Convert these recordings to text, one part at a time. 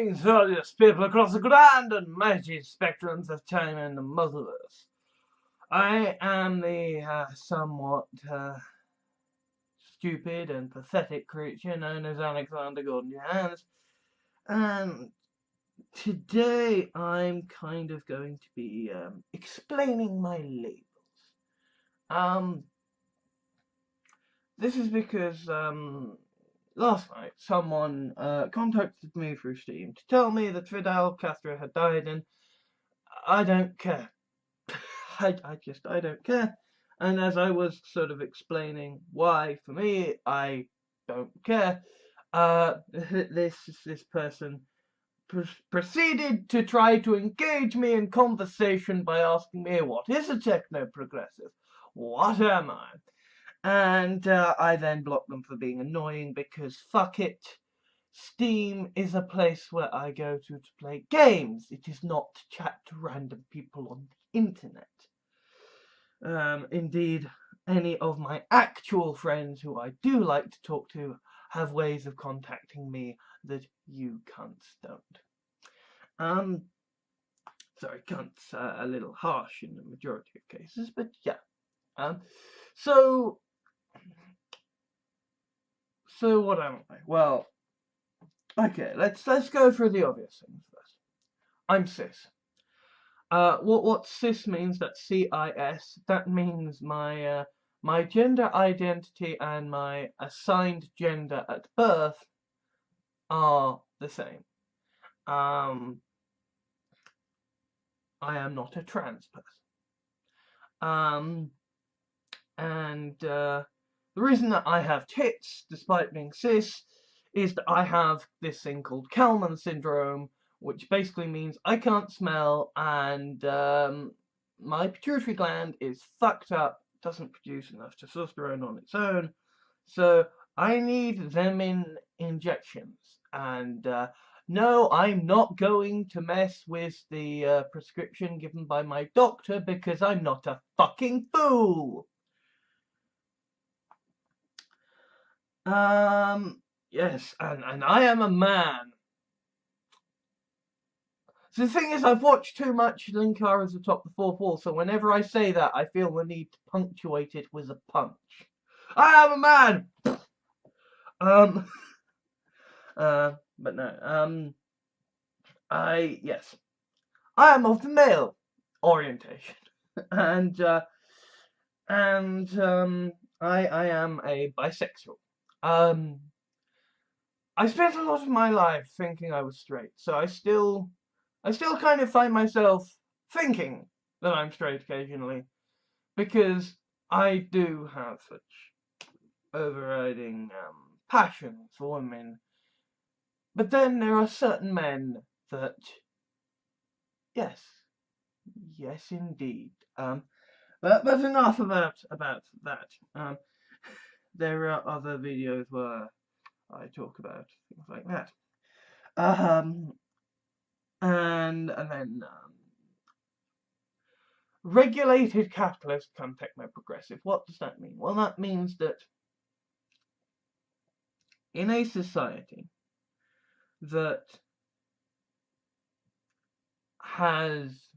Greetings, various people across the grand and mighty spectrums of time and the multiverse. I am the somewhat stupid and pathetic creature known as Alexander Gordon Johans, and today I'm kind of going to be explaining my labels. This is because last night someone contacted me through Steam to tell me that Fidel Castro had died, and I don't care. I don't care. And as I was sort of explaining why, for me, I don't care, this person proceeded to try to engage me in conversation by asking me, what is a techno-progressive? What am I? And I then blocked them for being annoying because fuck it. Steam is a place where I go to play games. It is not to chat to random people on the internet. Indeed, any of my actual friends who I do like to talk to have ways of contacting me that you cunts don't. Sorry, cunts a little harsh in the majority of cases, but yeah. So what am I? Well, okay, let's go through the obvious things first. I'm cis. What cis means? That's CIS. That means my my gender identity and my assigned gender at birth are the same. I am not a trans person. And the reason that I have tits, despite being cis, is that I have this thing called Kalman syndrome, which basically means I can't smell, and my pituitary gland is fucked up, doesn't produce enough testosterone on its own, so I need them in injections. And no, I'm not going to mess with the prescription given by my doctor because I'm not a fucking fool. Yes, and I am a man. So the thing is, I've watched too much Linkara's Atop the Fourth Wall, so whenever I say that, I feel the need to punctuate it with a punch. I am a man! But no, yes. I am of the male orientation. and I am a bisexual. I spent a lot of my life thinking I was straight, so I still kind of find myself thinking that I'm straight occasionally, because I do have such overriding passion for women. But then there are certain men that, yes indeed. But enough about that. There are other videos where I talk about things like that. And then regulated capitalist come techno-progressive. What does that mean? Well, that means that in a society that has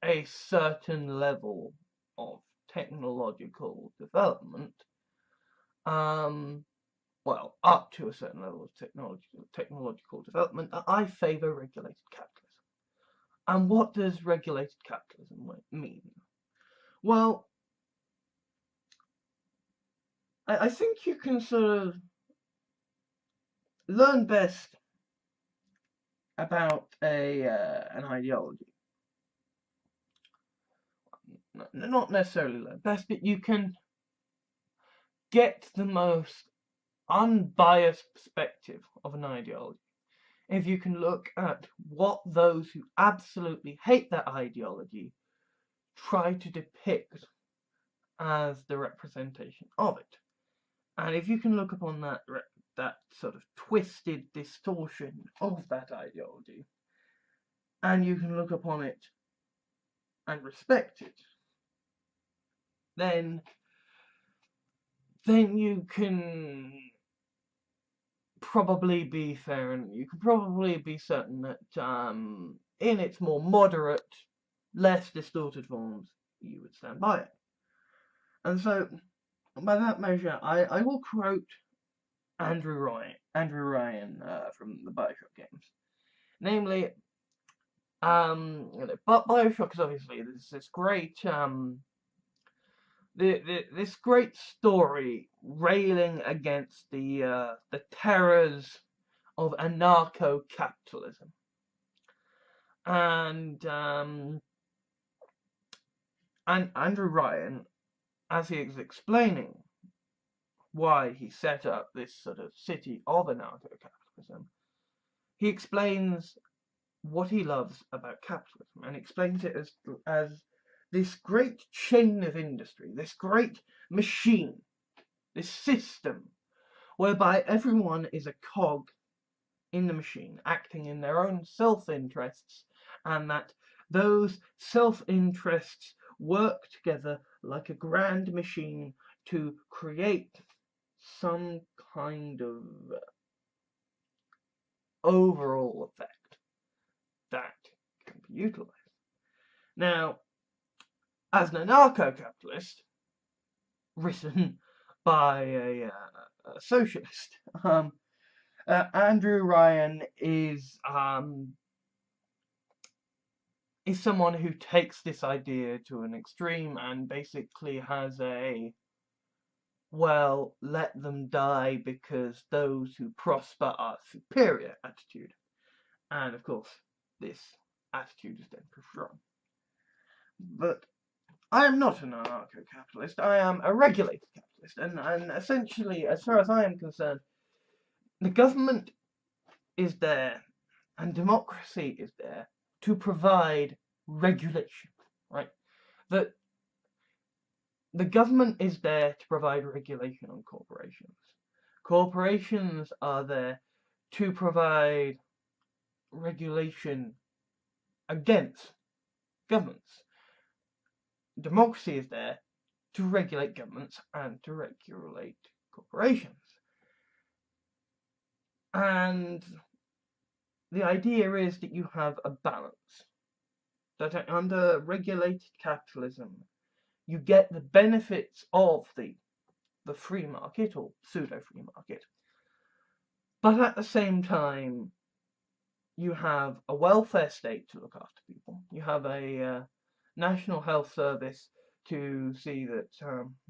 a certain level of technological development, well, up to a certain level of technological development, I favour regulated capitalism. And what does regulated capitalism mean? Well, I think you can sort of learn best about an ideology. Not necessarily learn best, but you can get the most unbiased perspective of an ideology if you can look at what those who absolutely hate that ideology try to depict as the representation of it. And if you can look upon that sort of twisted distortion of that ideology, and you can look upon it and respect it, then you can probably be fair, and you can probably be certain that in its more moderate, less distorted forms, you would stand by it. And so, by that measure, I will quote Andrew Ryan from the Bioshock games. Namely, but Bioshock is obviously this great this great story railing against the terrors of anarcho-capitalism, and Andrew Ryan, as he is explaining why he set up this sort of city of anarcho-capitalism, he explains what he loves about capitalism, and explains it as this great chain of industry, this great machine, this system, whereby everyone is a cog in the machine, acting in their own self-interests, and that those self-interests work together like a grand machine to create some kind of overall effect that can be utilized. Now, as an anarcho-capitalist, written by a socialist, Andrew Ryan is someone who takes this idea to an extreme and basically has a, well, let them die because those who prosper are superior attitude. And of course, this attitude is then pushed wrong. But I am not an anarcho-capitalist, I am a regulated capitalist, and essentially, as far as I am concerned, the government is there, and democracy is there, to provide regulation, right? The government is there to provide regulation on corporations. Corporations are there to provide regulation against governments. Democracy is there to regulate governments and to regulate corporations. And the idea is that you have a balance. That under regulated capitalism, you get the benefits of the free market, or pseudo-free market, but at the same time, you have a welfare state to look after people. You have a national health service to see that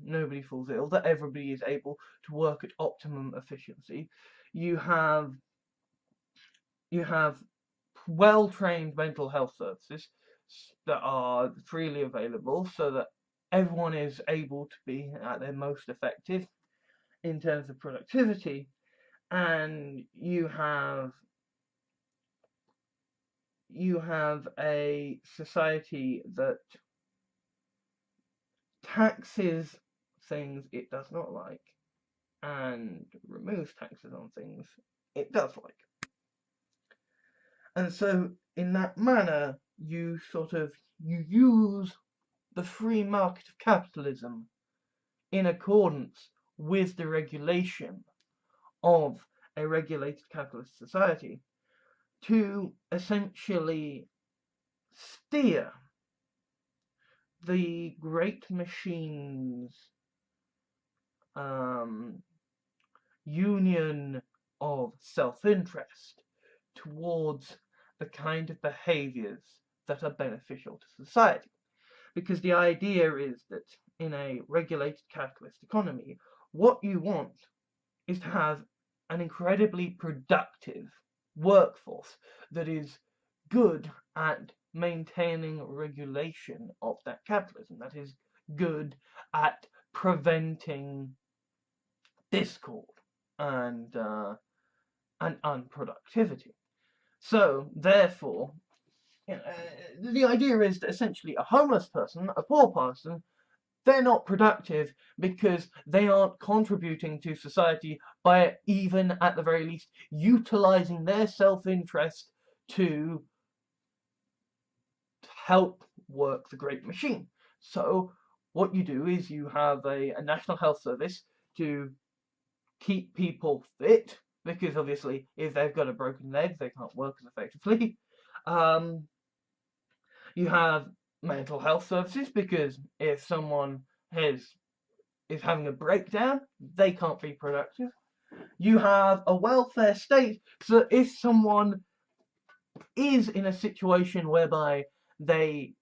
nobody falls ill, that everybody is able to work at optimum efficiency. You have well-trained mental health services that are freely available, so that everyone is able to be at their most effective in terms of productivity. And you have a society that taxes things it does not like and removes taxes on things it does like. And so in that manner, you use the free market of capitalism in accordance with the regulation of a regulated capitalist society to essentially steer the great machines union of self-interest towards the kind of behaviors that are beneficial to society. Because the idea is that in a regulated capitalist economy, what you want is to have an incredibly productive workforce that is good at maintaining regulation of that capitalism, that is good at preventing discord and unproductivity. So, therefore, the idea is that essentially a homeless person, a poor person, they're not productive because they aren't contributing to society by, even at the very least, utilizing their self-interest to help work the great machine. So what you do is you have a national health service to keep people fit, because obviously if they've got a broken leg, they can't work as effectively. You have mental health services, because if someone is having a breakdown, they can't be productive. You have a welfare state, so if someone is in a situation whereby they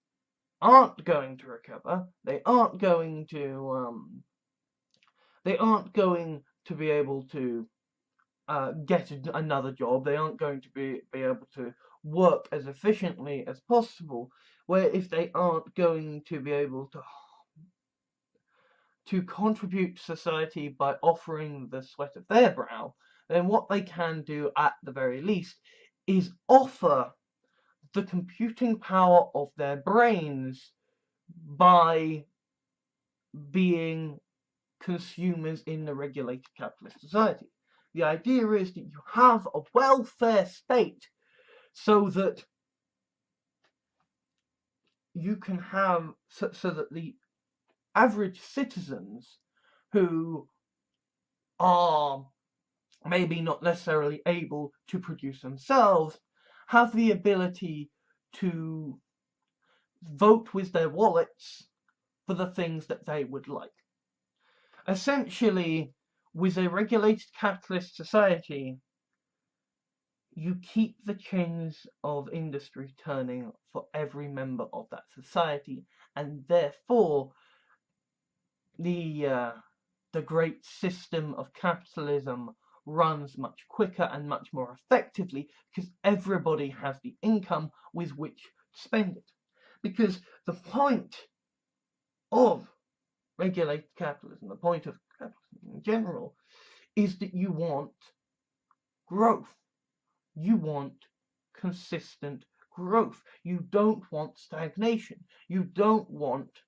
aren't going to recover, they aren't going to be able to get another job, they aren't going to be able to work as efficiently as possible, where if they aren't going to be able to contribute to society by offering the sweat of their brow, then what they can do at the very least is offer the computing power of their brains by being consumers in the regulated capitalist society. The idea is that you have a welfare state so that you can have, so that the average citizens who are maybe not necessarily able to produce themselves have the ability to vote with their wallets for the things that they would like. Essentially, with a regulated capitalist society, you keep the chains of industry turning for every member of that society, and therefore the great system of capitalism runs much quicker and much more effectively, because everybody has the income with which to spend it. Because the point of regulated capitalism, the point of capitalism in general, is that you want growth. You want consistent growth. You don't want stagnation. You don't want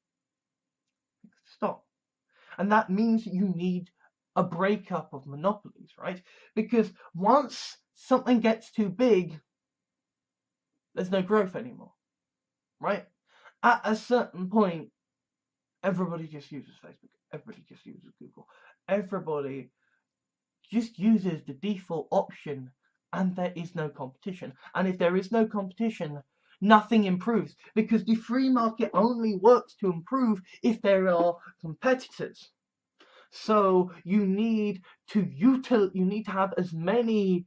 stop. And that means that you need a breakup of monopolies, right? Because once something gets too big, there's no growth anymore, right? At a certain point, everybody just uses Facebook. Everybody just uses Google. Everybody just uses the default option, and there is no competition. And if there is no competition, nothing improves, because the free market only works to improve if there are competitors. So you need to have as many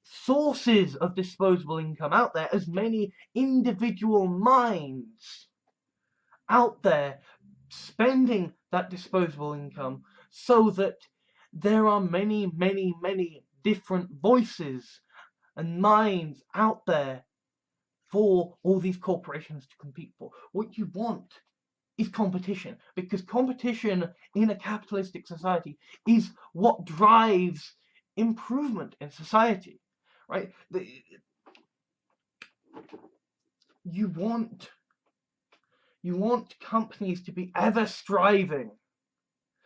sources of disposable income out there, as many individual minds out there spending that disposable income, so that there are many, many, many different voices and minds out there for all these corporations to compete for. What you want is competition, because competition in a capitalistic society is what drives improvement in society, right? You want companies to be ever striving.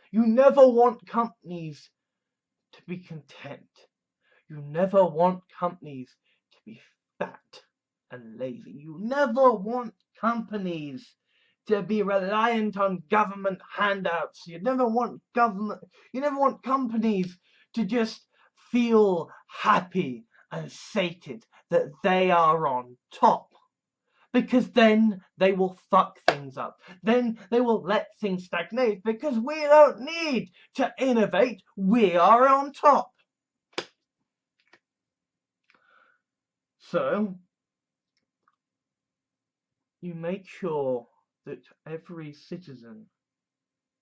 You never want companies to be content. You never want companies to be fat and lazy. You never want companies to be reliant on government handouts. You never want companies to just feel happy and sated that they are on top. Because then they will fuck things up. Then they will let things stagnate, because we don't need to innovate. We are on top. So you make sure that every citizen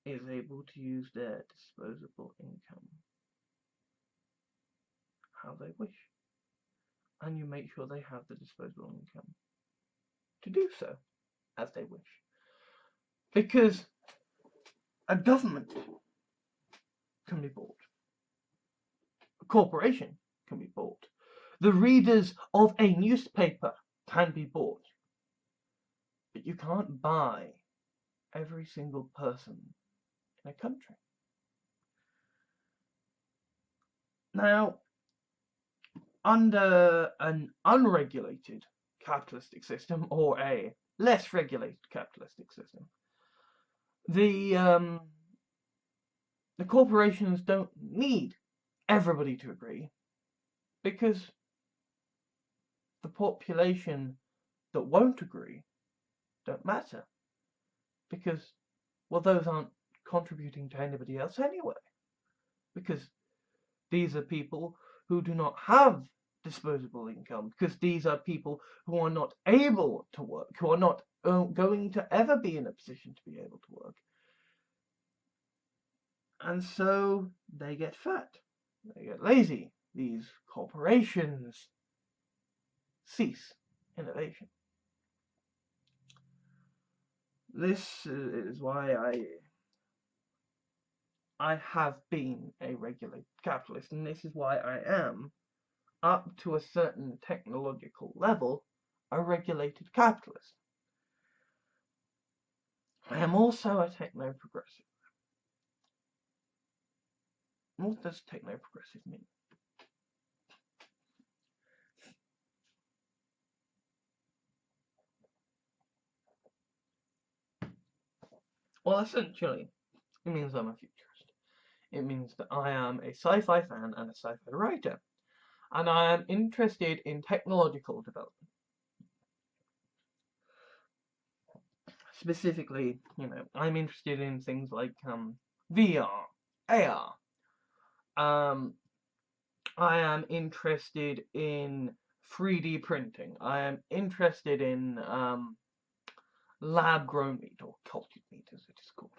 is able to use their disposable income how they wish. And you make sure they have the disposable income to do so as they wish. Because a government can be bought. A corporation can be bought. The readers of a newspaper can be bought. But you can't buy every single person in a country. Now, under an unregulated capitalistic system, or a less regulated capitalistic system, the corporations don't need everybody to agree. because the population that won't agree don't matter, because, well, those aren't contributing to anybody else anyway, because these are people who do not have disposable income, because these are people who are not able to work, who are not going to ever be in a position to be able to work, and so they get fat, they get lazy. These corporations cease innovation. This is why I have been a regulated capitalist, and this is why I am, up to a certain technological level, a regulated capitalist. I am also a techno-progressive. What does techno-progressive mean? Well, essentially, it means I'm a futurist. It means that I am a sci-fi fan and a sci-fi writer, and I am interested in technological development. Specifically, I'm interested in things like VR, AR. I am interested in 3D printing. I am interested in lab-grown meat, or cultured meat as it is called.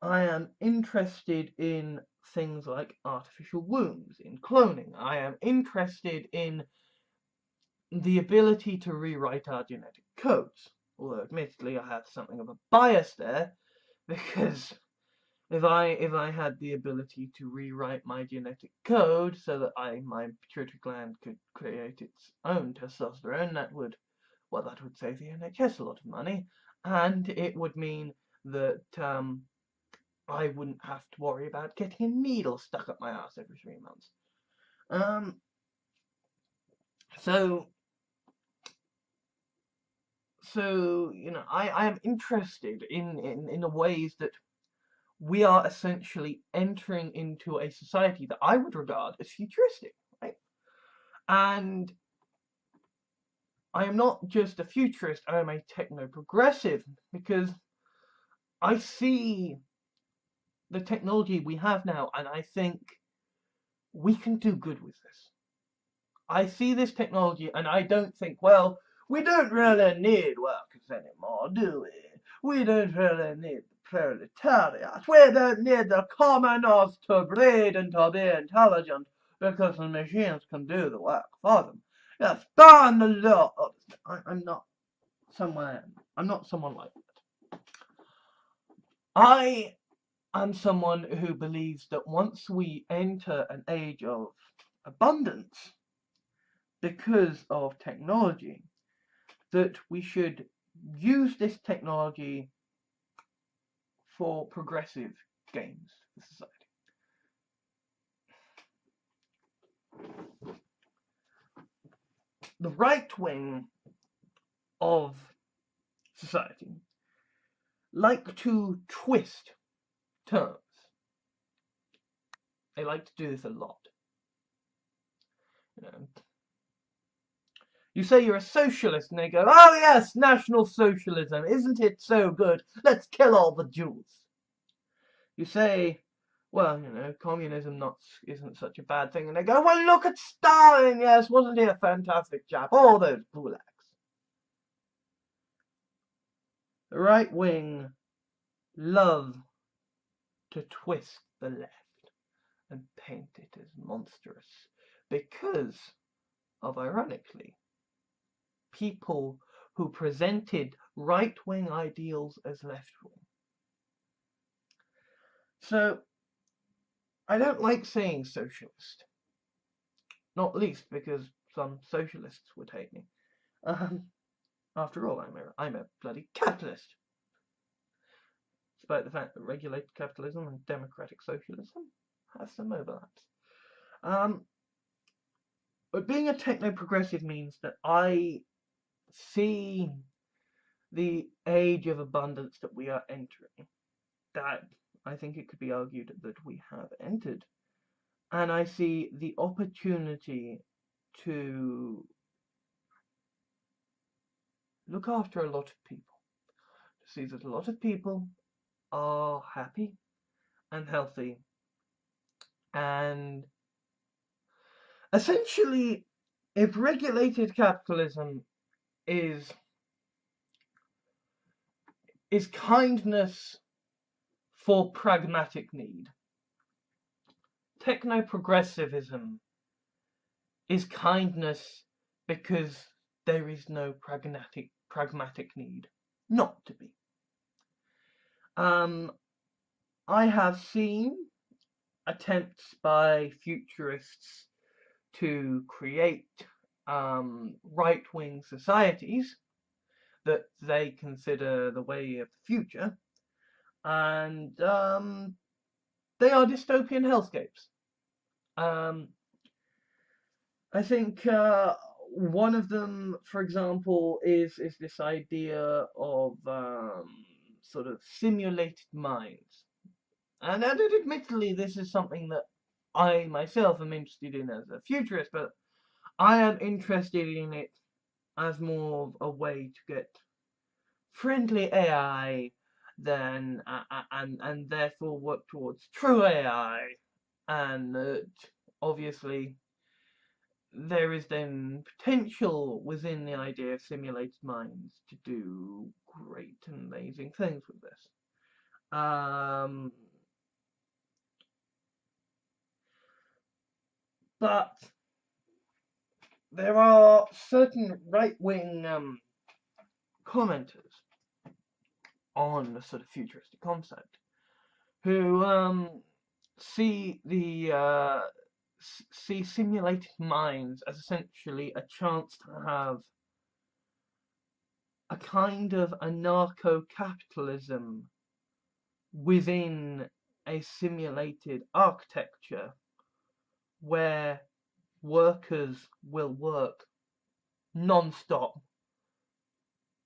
I am interested in things like artificial wombs, in cloning. I am interested in the ability to rewrite our genetic codes. Although admittedly I have something of a bias there, because if I had the ability to rewrite my genetic code so that my pituitary gland could create its own testosterone, that would save the NHS a lot of money, and it would mean that I wouldn't have to worry about getting a needle stuck up my ass every 3 months. So I am interested in the ways that we are essentially entering into a society that I would regard as futuristic, right? And I am not just a futurist, I am a techno-progressive, because I see the technology we have now, and I think we can do good with this. I see this technology, and I don't think, well, we don't really need workers anymore, do we? We don't really need the proletariat. We don't need the commoners to breed and to be intelligent, because the machines can do the work for them. Yes, burn the law. I'm not someone like that. I am someone who believes that once we enter an age of abundance, because of technology, that we should use this technology for progressive gains for society. The right wing of society like to twist terms. They like to do this a lot. You say you're a socialist, and they go, oh yes, National Socialism, isn't it so good? Let's kill all the Jews. You say, well, communism isn't such a bad thing, and they go, well, look at Stalin, yes, wasn't he a fantastic chap? All those gulags. The right wing love to twist the left and paint it as monstrous because of, ironically, people who presented right-wing ideals as left-wing. So, I don't like saying socialist, not least because some socialists would hate me. After all, I'm a bloody capitalist. Despite the fact that regulated capitalism and democratic socialism have some overlaps. But being a techno-progressive means that I see the age of abundance that we are entering, that I think it could be argued that we have entered, and I see the opportunity to look after a lot of people, to see that a lot of people are happy and healthy, and essentially, if regulated capitalism is kindness for pragmatic need, techno-progressivism is kindness because there is no pragmatic need not to be. I have seen attempts by futurists to create right-wing societies that they consider the way of the future, and they are dystopian hellscapes. I think one of them, for example, is this idea of sort of simulated minds. And admittedly, this is something that I myself am interested in as a futurist, but I am interested in it as more of a way to get friendly AI than and therefore work towards true AI, and obviously there is then potential within the idea of simulated minds to do great and amazing things with this. But there are certain right-wing commenters on the sort of futuristic concept who see the see simulated minds as essentially a chance to have a kind of anarcho-capitalism within a simulated architecture where workers will work non-stop,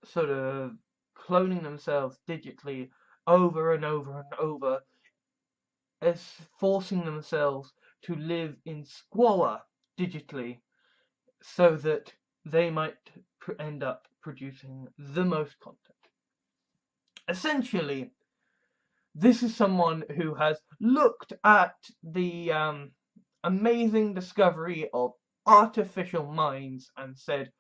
sort of cloning themselves digitally over and over and over, as forcing themselves to live in squalor digitally so that they might end up producing the most content. Essentially, this is someone who has looked at the amazing discovery of artificial minds and said,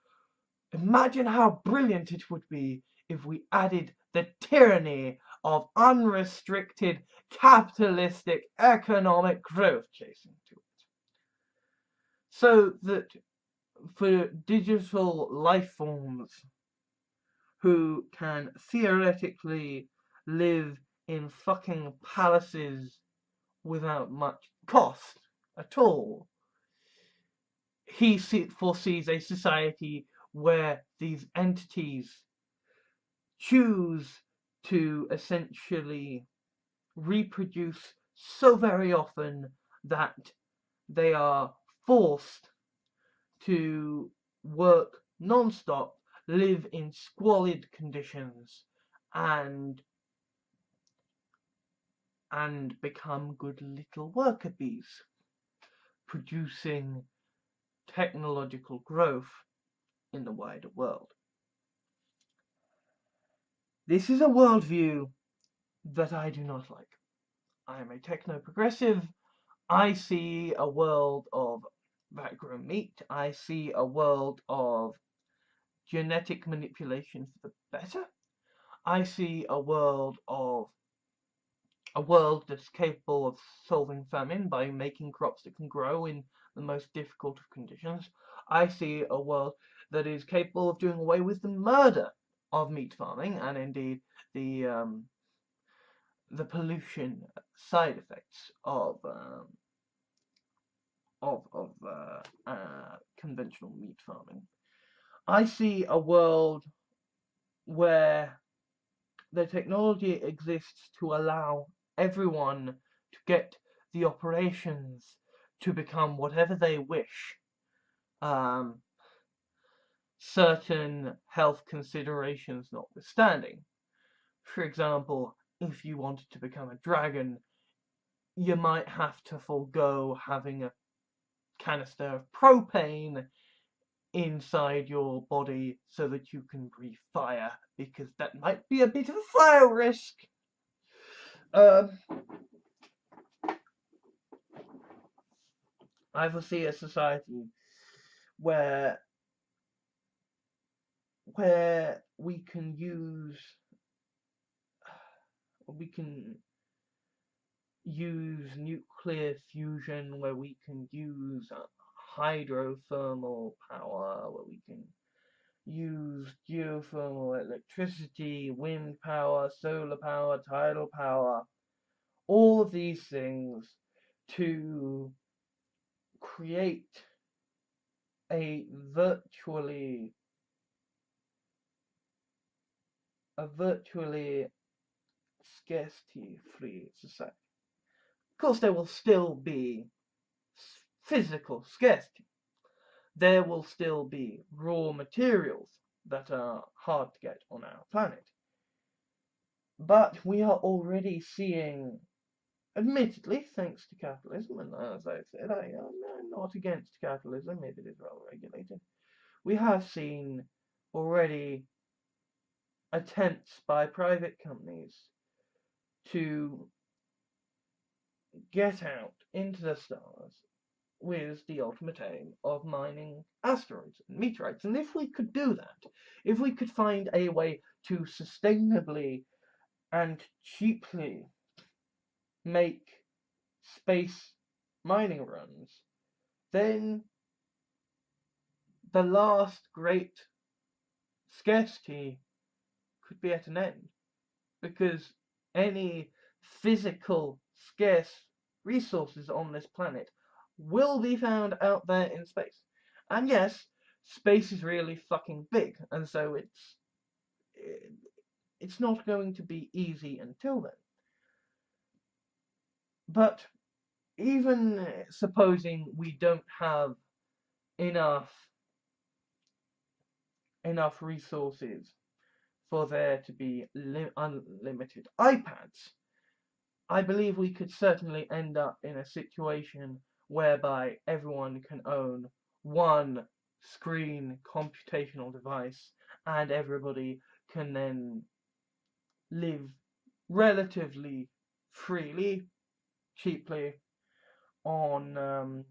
imagine how brilliant it would be if we added the tyranny of unrestricted capitalistic economic growth chasing to it. So that for digital life forms who can theoretically live in fucking palaces without much cost at all, he foresees a society where these entities choose to essentially reproduce so very often that they are forced to work non-stop, live in squalid conditions, and become good little worker bees, producing technological growth in the wider world. This is a worldview that I do not like. I am a techno-progressive. I see a world of background meat. I see a world of genetic manipulation for the better. I see a world that's capable of solving famine by making crops that can grow in the most difficult of conditions. I see a world that is capable of doing away with the murder of meat farming and indeed the pollution side effects of conventional meat farming. I see a world where the technology exists to allow everyone to get the operations to become whatever they wish. Certain health considerations notwithstanding. For example, if you wanted to become a dragon, you might have to forego having a canister of propane inside your body so that you can breathe fire, because that might be a bit of a fire risk. I foresee a society where we can use nuclear fusion, where we can use hydrothermal power, where we can use geothermal electricity, wind power, solar power, tidal power, all of these things to create a virtually scarcity-free society. Of course, there will still be physical scarcity. There will still be raw materials that are hard to get on our planet. But we are already seeing, admittedly, thanks to capitalism, and as I said, I'm not against capitalism if it is well regulated. We have seen already attempts by private companies to get out into the stars with the ultimate aim of mining asteroids and meteorites. And if we could do that, if we could find a way to sustainably and cheaply make space mining runs, then the last great scarcity could be at an end, because any physical scarce resources on this planet will be found out there in space. And yes, space is really fucking big, and so it's not going to be easy until then. But even supposing we don't have enough resources for there to be unlimited iPads, I believe we could certainly end up in a situation whereby everyone can own one screen computational device, and everybody can then live relatively freely, cheaply on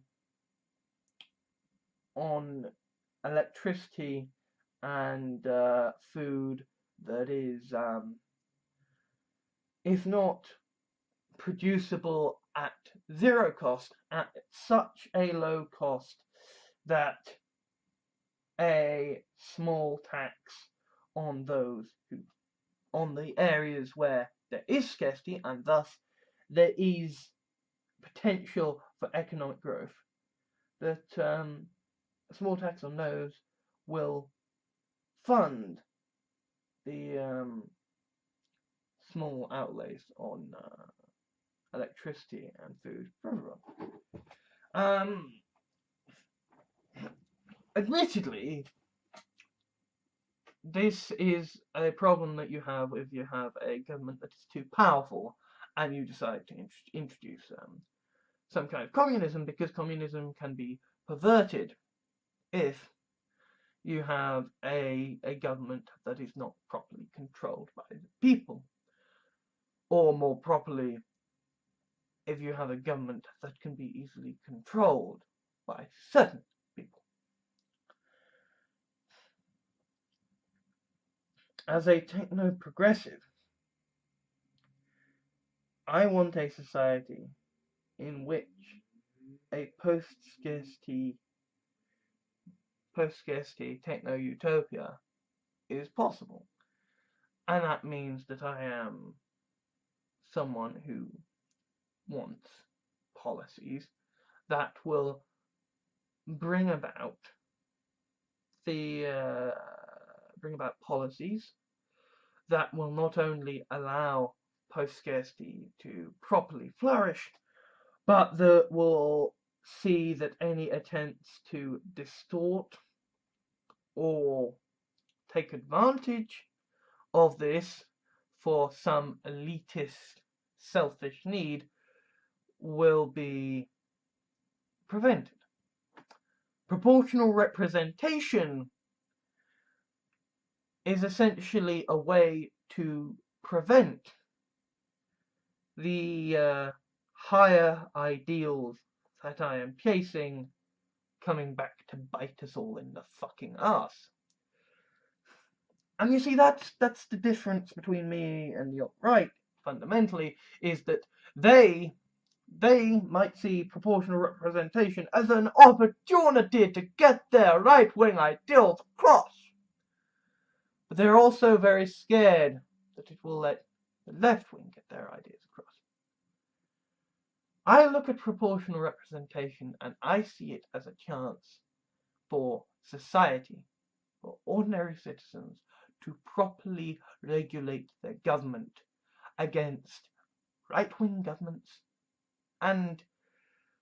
electricity and food that is, if not producible at zero cost, at such a low cost that a small tax on the areas where there is scarcity, and thus there is potential for economic growth, that a small tax on those will fund the small outlays on electricity and food for everyone. Admittedly, this is a problem that you have if you have a government that is too powerful and you decide to introduce some kind of communism, because communism can be perverted if you have a government that is not properly controlled by the people, or more properly, if you have a government that can be easily controlled by certain people. As a techno-progressive, I want a society in which a post-scarcity techno-utopia is possible. And that means that I am someone who wants policies that will bring about policies that will not only allow post-scarcity to properly flourish, but that will see that any attempts to distort or take advantage of this for some elitist, selfish need will be prevented. proportional representation is essentially a way to prevent the higher ideals that I am chasing coming back to bite us all in the fucking ass. And you see, that's the difference between me and the alt-right, fundamentally, is that they might see proportional representation as an opportunity to get their right-wing ideals across. But they're also very scared that it will let the left-wing get their ideas across. I look at proportional representation and I see it as a chance for society, for ordinary citizens, to properly regulate their government against right-wing governments and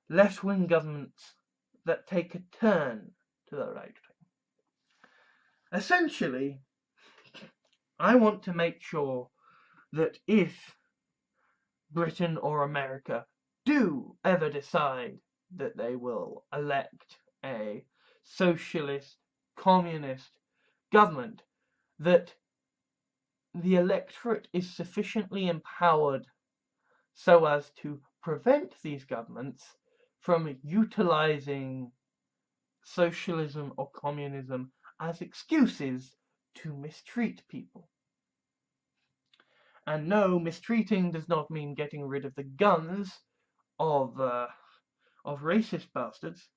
left-wing governments that take a turn to the right wing. Essentially, I want to make sure that if Britain or America do ever decide that they will elect a socialist, communist government, that the electorate is sufficiently empowered so as to prevent these governments from utilizing socialism or communism as excuses to mistreat people. And no, mistreating does not mean getting rid of the guns of racist bastards.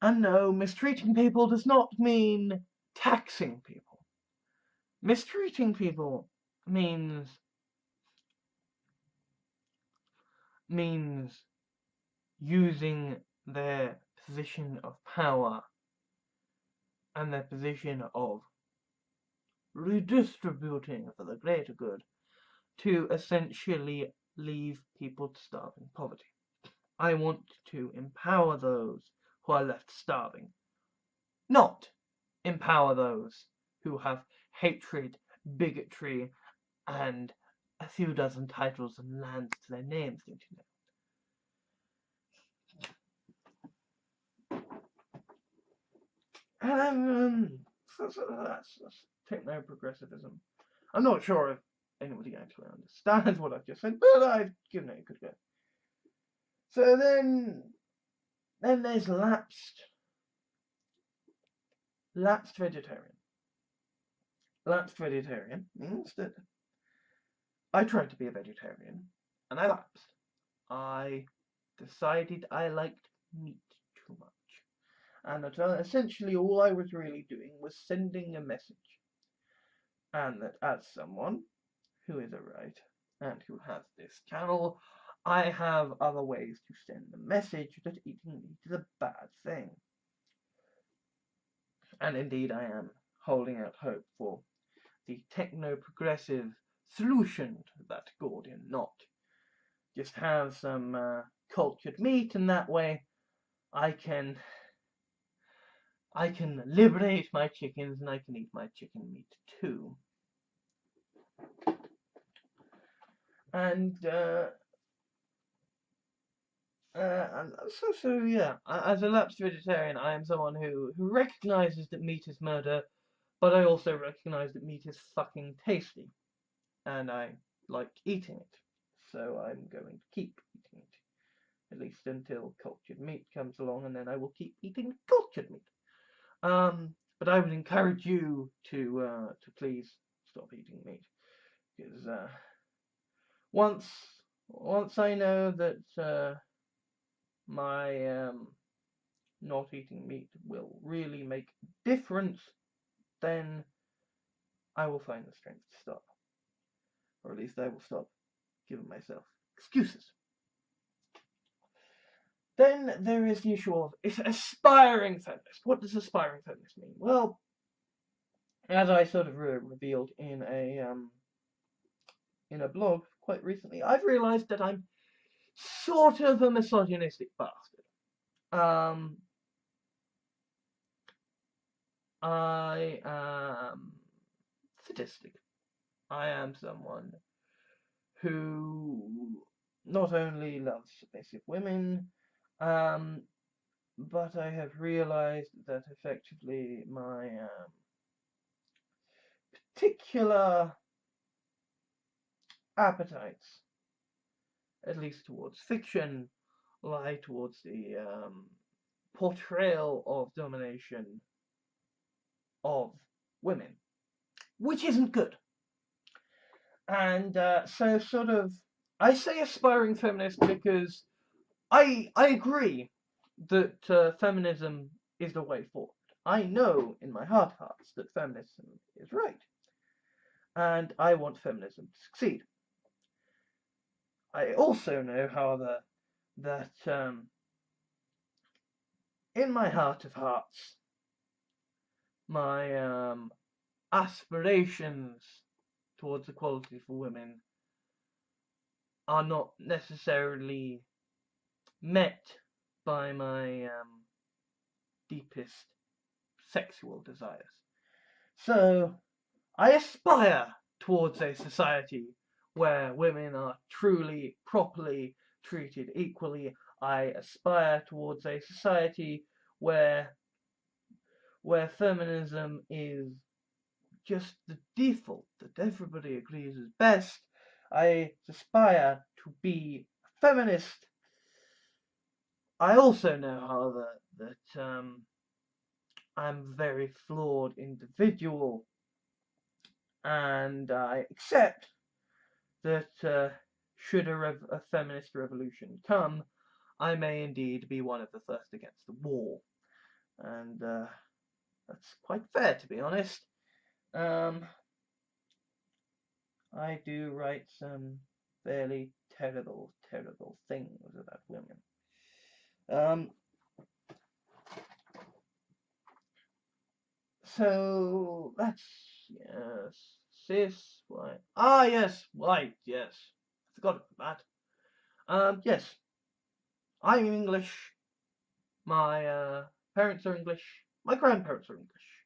And no, mistreating people does not mean taxing people. Mistreating people means using their position of power and their position of redistributing for the greater good to essentially leave people to starve in poverty. I want to empower those who are left starving, not empower those who have hatred, bigotry, and a few dozen titles and lands to their names, don't you know? So that's techno-progressivism. I'm not sure if anybody actually understands what I've just said, but I've given it a good go. So then there's lapsed vegetarian. Lapsed vegetarian means that I tried to be a vegetarian, and I lapsed. I decided I liked meat too much. And essentially all I was really doing was sending a message. And that as someone who is a right and who has this channel, I have other ways to send the message that eating meat is a bad thing. And indeed I am holding out hope for the techno-progressive solution to that Gordian knot. Just have some cultured meat, and that way I can liberate my chickens and I can eat my chicken meat too. And so yeah, as a lapsed vegetarian, I am someone who recognizes that meat is murder, but I also recognize that meat is fucking tasty, and I like eating it, so I'm going to keep eating it, at least until cultured meat comes along, and then I will keep eating cultured meat. But I would encourage you to please stop eating meat, because once I know that my not eating meat will really make a difference, then I will find the strength to stop, or at least I will stop giving myself excuses. Then there is the issue of aspiring feminist. What does aspiring feminist mean? Well, as I sort of revealed in a blog quite recently, I've realized that I'm sort of a misogynistic bastard. I am sadistic. I am someone who not only loves submissive women, but I have realized that effectively my particular appetites, at least towards fiction, lie towards the portrayal of domination of women, which isn't good. And so sort of, I say aspiring feminist because I agree that feminism is the way forward. I know in my heart of hearts that feminism is right. And I want feminism to succeed. I also know, however, that in my heart of hearts, my aspirations towards equality for women are not necessarily met by my deepest sexual desires. So I aspire towards a society where women are truly, properly treated equally. I aspire towards a society where feminism is just the default that everybody agrees is best. I aspire to be a feminist. I also know, however, that I'm a very flawed individual, and I accept that should a feminist revolution come, I may indeed be one of the first against the wall. And that's quite fair, to be honest. I do write some fairly terrible, terrible things about women. So that's, yes, cis, white. Ah, yes, white, yes. I forgot about that. Yes, I'm English. My parents are English. My grandparents are English.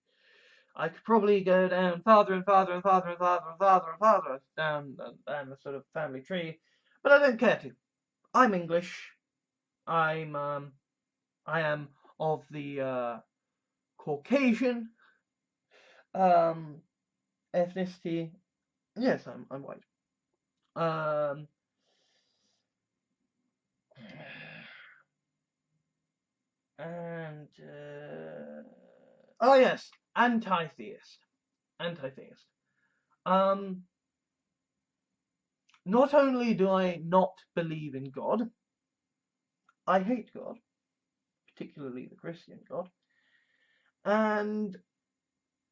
I could probably go down farther and farther and farther and farther and farther and farther down the sort of family tree, but I don't care to. I'm English. I am of the Caucasian ethnicity. Yes, I'm white. And oh yes, anti-theist. Not only do I not believe in God, I hate God, particularly the Christian God, and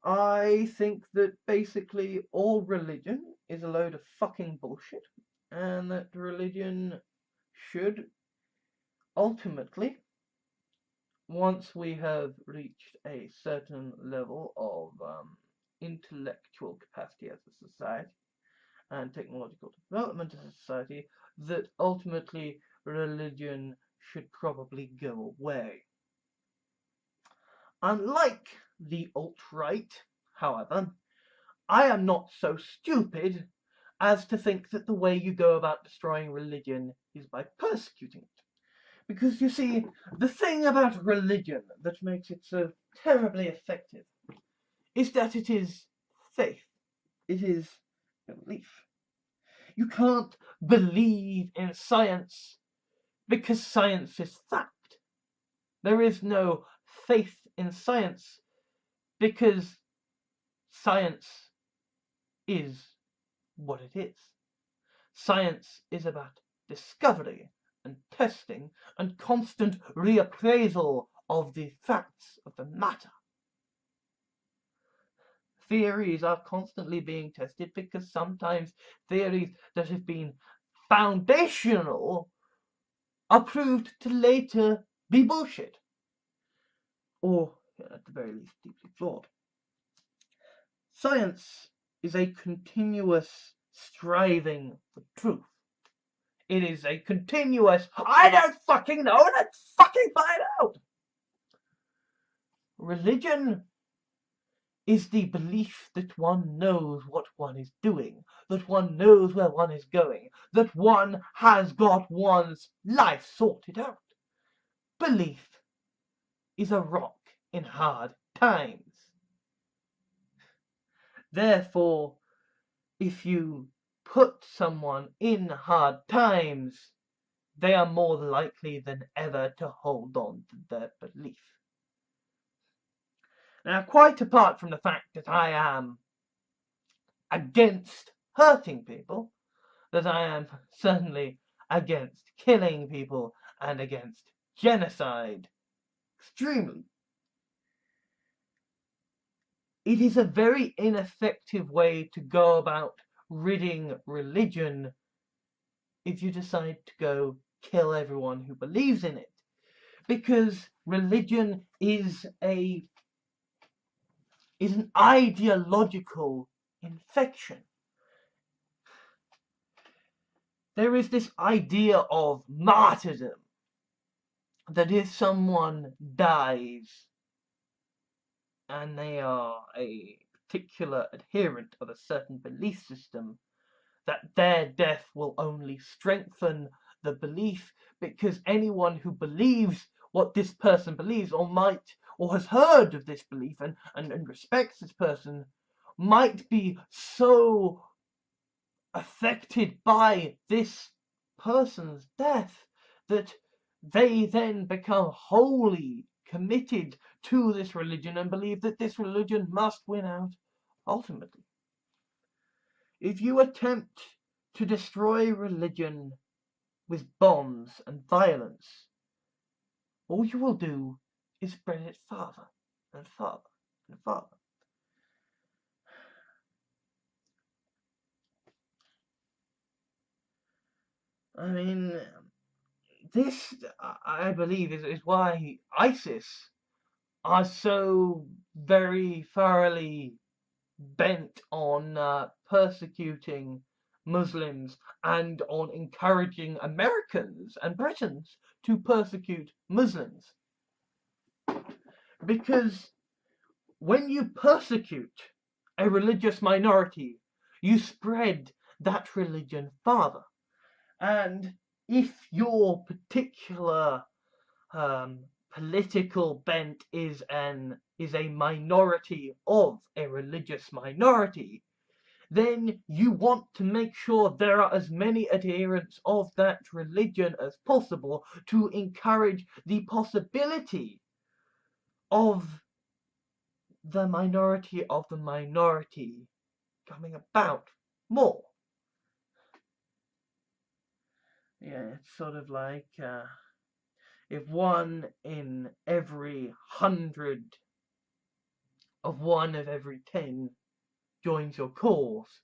I think that basically all religion is a load of fucking bullshit, and that religion should ultimately, once we have reached a certain level of intellectual capacity as a society and technological development as a society, that ultimately religion should probably go away. Unlike the alt-right, however, I am not so stupid as to think that the way you go about destroying religion is by persecuting it. Because, you see, the thing about religion that makes it so terribly effective is that it is faith. It is belief. You can't believe in science because science is fact. There is no faith in science because science is what it is. Science is about discovery and testing and constant reappraisal of the facts of the matter. Theories are constantly being tested because sometimes theories that have been foundational are proved to later be bullshit, or at the very least deeply flawed. Science is a continuous striving for truth. It is a continuous, I don't fucking know, let's fucking find out. Religion is the belief that one knows what one is doing, that one knows where one is going, that one has got one's life sorted out. Belief is a rock in hard times. Therefore, if you put someone in hard times, they are more likely than ever to hold on to their belief. Now, quite apart from the fact that I am against hurting people, that I am certainly against killing people and against genocide, extremely, it is a very ineffective way to go about ridding religion if you decide to go kill everyone who believes in it. Because religion is an ideological infection. There is this idea of martyrdom, that if someone dies and they are a particular adherent of a certain belief system, that their death will only strengthen the belief, because anyone who believes what this person believes, or has heard of this belief and respects this person, might be so affected by this person's death that they then become wholly committed to this religion and believe that this religion must win out ultimately. If you attempt to destroy religion with bombs and violence, all you will do is spread it farther and farther and farther. I mean, this, I believe, is why ISIS are so very thoroughly bent on persecuting Muslims and on encouraging Americans and Britons to persecute Muslims. Because when you persecute a religious minority, you spread that religion farther. And if your particular political bent is a minority of a religious minority, then you want to make sure there are as many adherents of that religion as possible to encourage the possibility of the minority coming about more. Yeah, it's sort of like if 1 in every 100 of 1 of every 10 joins your cause,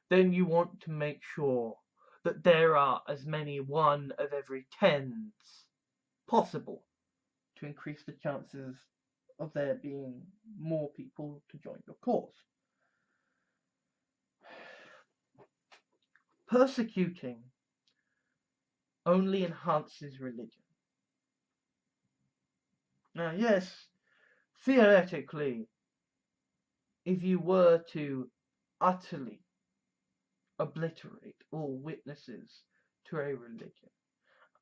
then you want to make sure that there are as many 1 of every 10s possible to increase the chances of there being more people to join your cause. Persecuting only enhances religion. Now, yes, theoretically, if you were to utterly obliterate all witnesses to a religion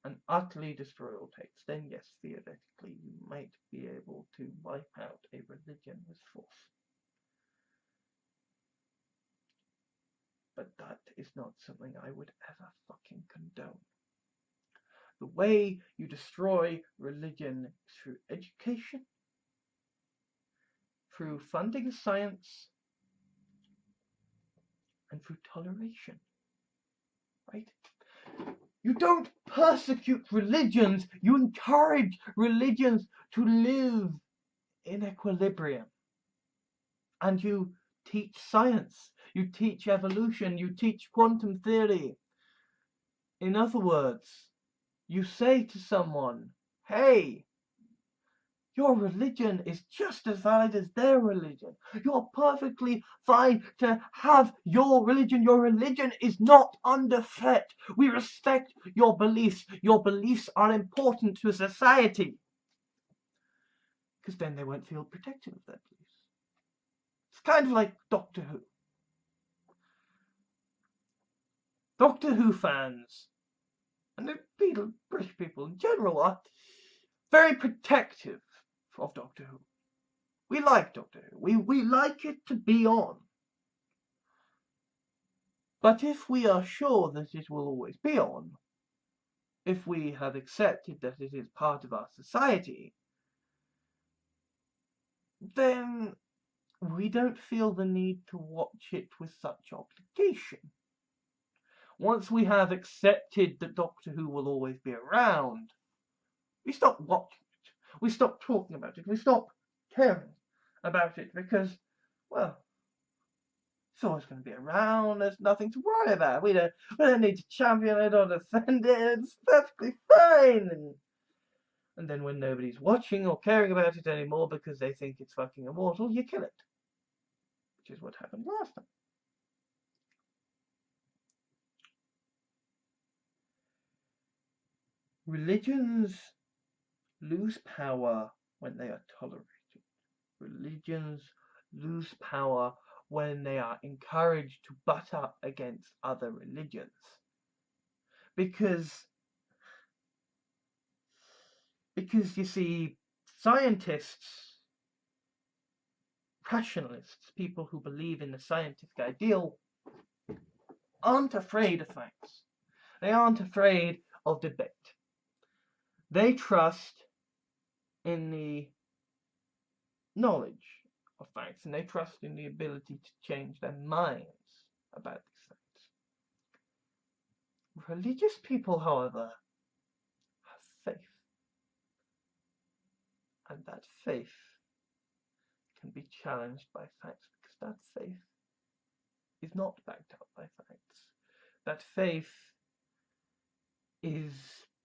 and utterly destroy all texts, then yes, theoretically, you might be able to wipe out a religion with force. But that is not something I would ever fucking condone. The way you destroy religion is through education, through funding science, and through toleration. Right? You don't persecute religions, you encourage religions to live in equilibrium. And you teach science, you teach evolution, you teach quantum theory. In other words, you say to someone, hey, your religion is just as valid as their religion. You're perfectly fine to have your religion. Your religion is not under threat. We respect your beliefs. Your beliefs are important to society. Because then they won't feel protected of their beliefs. It's kind of like Doctor Who. Doctor Who fans, and the British people in general, are very protective of Doctor Who. We like Doctor Who. We like it to be on. But if we are sure that it will always be on, if we have accepted that it is part of our society, then we don't feel the need to watch it with such obligation. Once we have accepted that Doctor Who will always be around, we stop watching it. We stop talking about it. We stop caring about it because, well, it's always going to be around. There's nothing to worry about. We don't need to champion it or defend it. It's perfectly fine. And then when nobody's watching or caring about it anymore because they think it's fucking immortal, you kill it. Which is what happened last time. Religions lose power when they are tolerated. Religions lose power when they are encouraged to butt up against other religions. Because you see, scientists, rationalists, people who believe in the scientific ideal, aren't afraid of facts. They aren't afraid of debate. They trust in the knowledge of facts, and they trust in the ability to change their minds about these facts. Religious people, however, have faith. And that faith can be challenged by facts because that faith is not backed up by facts. That faith is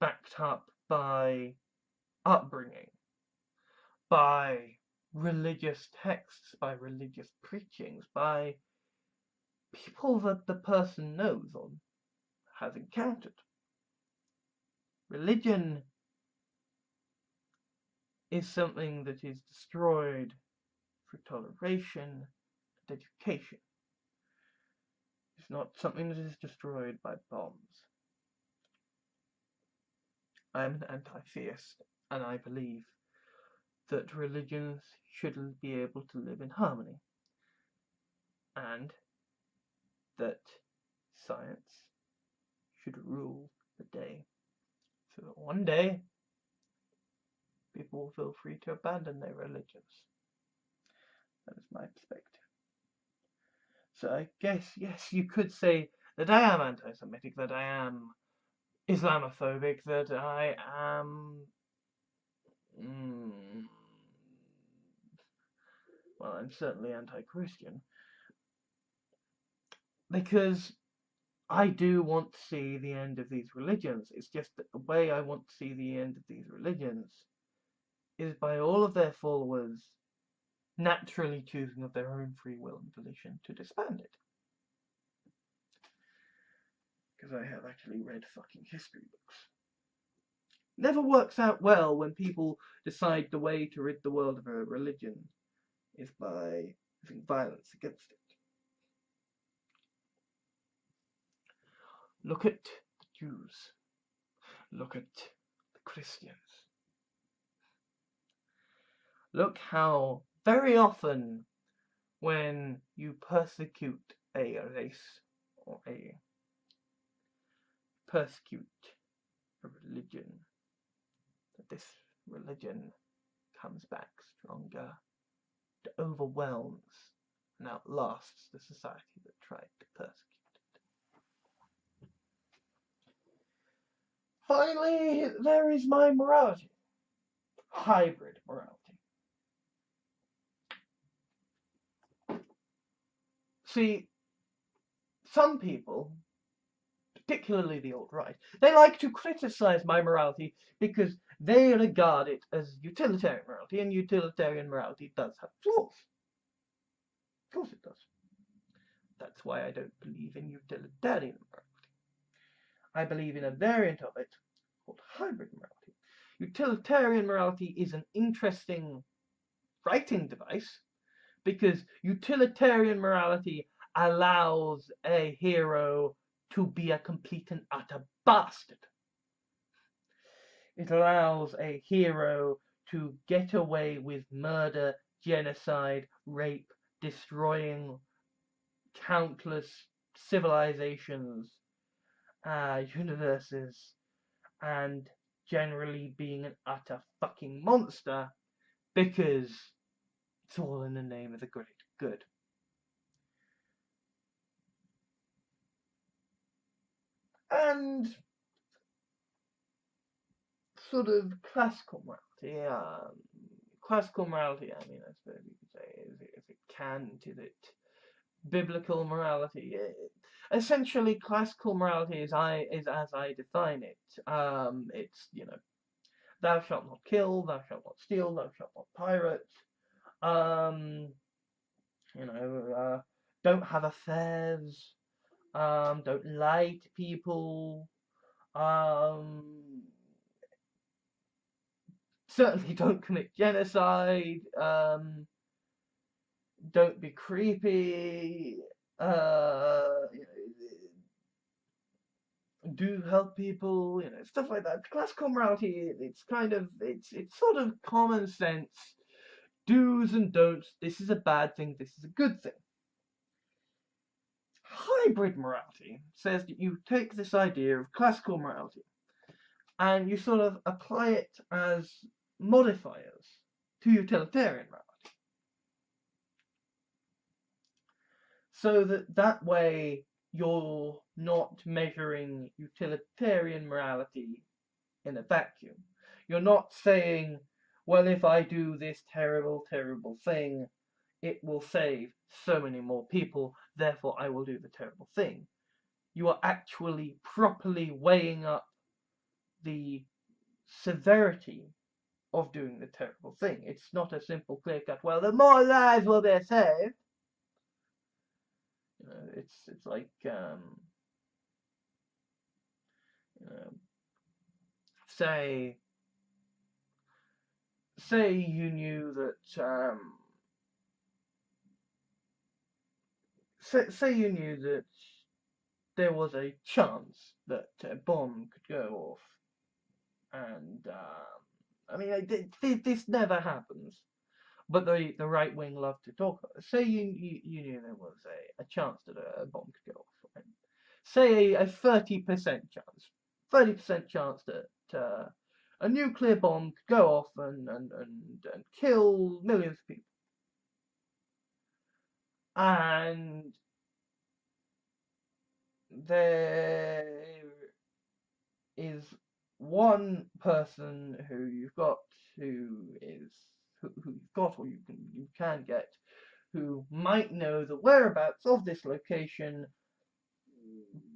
backed up by upbringing, by religious texts, by religious preachings, by people that the person knows or has encountered. Religion is something that is destroyed through toleration and education. It's not something that is destroyed by bombs. I am an anti-theist, and I believe that religions should be able to live in harmony, and that science should rule the day, so that one day people will feel free to abandon their religions. That is my perspective. So I guess, yes, you could say that I am anti-Semitic, that I am Islamophobic, that I am well, I'm certainly anti-Christian, because I do want to see the end of these religions. It's just that the way I want to see the end of these religions is by all of their followers naturally choosing of their own free will and volition to disband it. Because I have actually read fucking history books. Never works out well when people decide the way to rid the world of a religion is by using violence against it. Look at the Jews. Look at the Christians. Look how very often when you persecute a race or persecute a religion, that this religion comes back stronger, it overwhelms and outlasts the society that tried to persecute it. Finally, there is my morality. Hybrid morality. See, some people, particularly the alt-right, they like to criticize my morality because they regard it as utilitarian morality, and utilitarian morality does have flaws. Of course it does. That's why I don't believe in utilitarian morality. I believe in a variant of it called hybrid morality. Utilitarian morality is an interesting writing device because utilitarian morality allows a hero to be a complete and utter bastard. It allows a hero to get away with murder, genocide, rape, destroying countless civilizations, universes, and generally being an utter fucking monster because it's all in the name of the great good. And sort of classical morality, I mean, I suppose you could say, is it cant, is it biblical morality? Essentially, classical morality is as I define it. It's, thou shalt not kill, thou shalt not steal, thou shalt not pirate. Um, don't have affairs. Don't lie to people. Certainly don't commit genocide. Don't be creepy. Do help people. Stuff like that. Classical morality. It's sort of common sense. Do's and don'ts. This is a bad thing. This is a good thing. Hybrid morality says that you take this idea of classical morality and you sort of apply it as modifiers to utilitarian morality. So that way you're not measuring utilitarian morality in a vacuum. You're not saying, well, if I do this terrible, terrible thing, it will save so many more people, therefore I will do the terrible thing. You are actually properly weighing up the severity of doing the terrible thing. It's not a simple clear-cut, well, the more lives will be saved. It's like, say you knew that, say you knew that there was a chance that a bomb could go off, and I mean, this never happens, but the right wing love to talk about it. Say you knew there was a chance that a bomb could go off, right? Say a 30% chance, 30% chance that a nuclear bomb could go off and kill millions of people. And there is one person who you've got who you've got or you can get who might know the whereabouts of this location,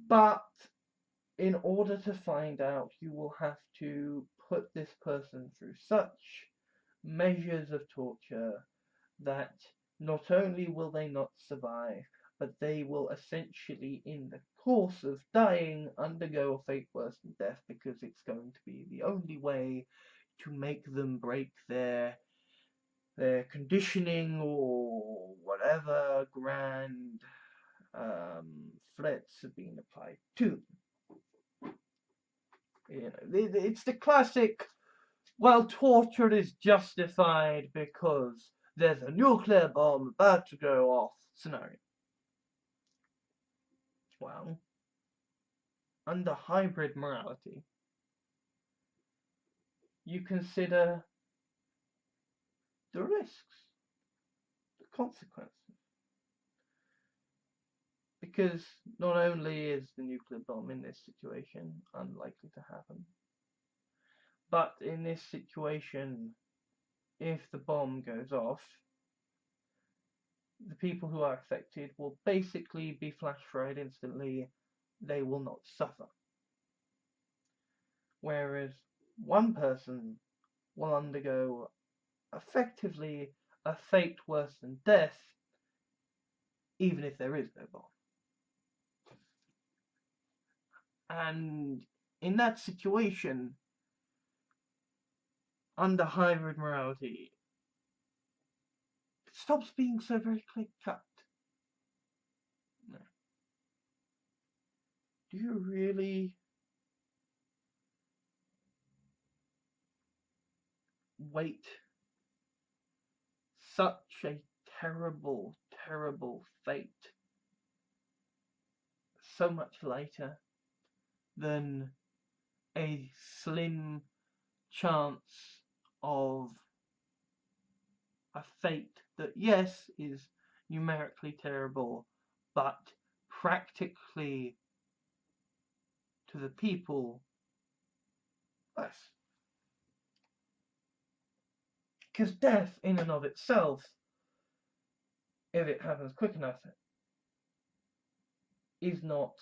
but in order to find out, you will have to put this person through such measures of torture that not only will they not survive, but they will essentially, in the course of dying, undergo a fate worse than death, because it's going to be the only way to make them break their conditioning or whatever grand threats have been applied to them. It's the classic, well, torture is justified because there's a nuclear bomb about to go off scenario. Well, under hybrid morality, you consider the risks, the consequences. Because not only is the nuclear bomb in this situation unlikely to happen, but in this situation, if the bomb goes off, the people who are affected will basically be flash fried instantly. They will not suffer. Whereas one person will undergo effectively a fate worse than death, even if there is no bomb. And in that situation, under hybrid morality, it stops being so very clear-cut. No. Do you really wait such a terrible, terrible fate so much later than a slim chance of a fate that, yes, is numerically terrible, but practically to the people less. Because death in and of itself, if it happens quick enough, is not